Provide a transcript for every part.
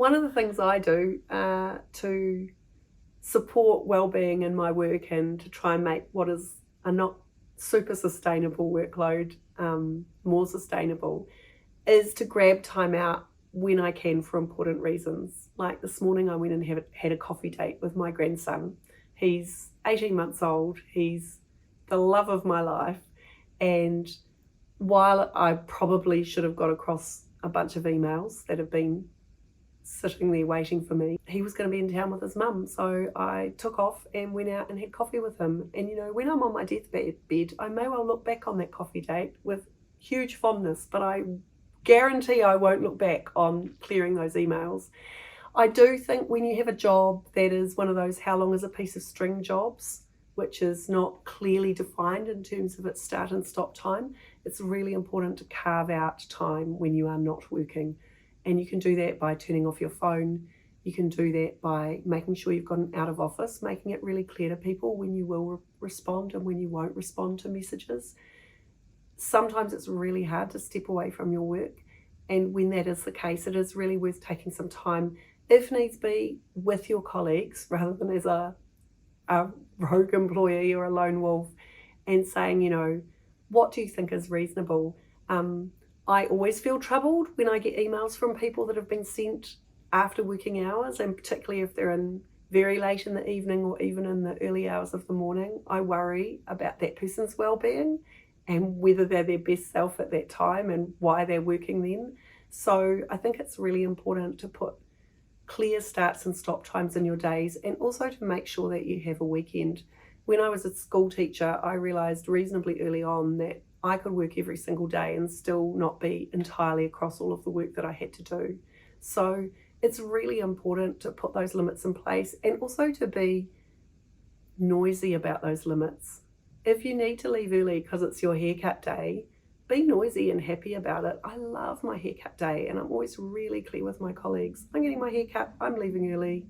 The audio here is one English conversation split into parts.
One of the things I do to support wellbeing in my work and to try and make what is a not super sustainable workload more sustainable is to grab time out when I can for important reasons. Like this morning I went and had a coffee date with my grandson. He's 18 months old, he's the love of my life, and while I probably should have got across a bunch of emails that have been sitting there waiting for me, he was going to be in town with his mum, so I took off and went out and had coffee with him. And you know, when I'm on my deathbed, I may well look back on that coffee date with huge fondness, but I guarantee I won't look back on clearing those emails. I do think when you have a job that is one of those how long is a piece of string jobs, which is not clearly defined in terms of its start and stop time, it's really important to carve out time when you are not working. And you can do that by turning off your phone. You can do that by making sure you've got an out of office, making it really clear to people when you will respond and when you won't respond to messages. Sometimes it's really hard to step away from your work. And when that is the case, it is really worth taking some time, if needs be, with your colleagues rather than as a rogue employee or a lone wolf, and saying, you know, what do you think is reasonable? I always feel troubled when I get emails from people that have been sent after working hours, and particularly if they're in very late in the evening or even in the early hours of the morning. I worry about that person's well-being and whether they're their best self at that time and why they're working then. So I think it's really important to put clear starts and stop times in your days, and also to make sure that you have a weekend. When I was a school teacher, I realised reasonably early on that I could work every single day and still not be entirely across all of the work that I had to do. So it's really important to put those limits in place, and also to be noisy about those limits. If you need to leave early because it's your haircut day, be noisy and happy about it. I love my haircut day, and I'm always really clear with my colleagues. I'm getting my haircut, I'm leaving early.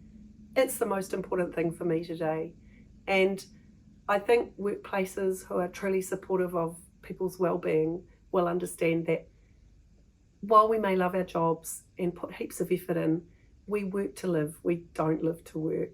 It's the most important thing for me today. And I think workplaces who are truly supportive of people's well-being will understand that while we may love our jobs and put heaps of effort in, we work to live, we don't live to work.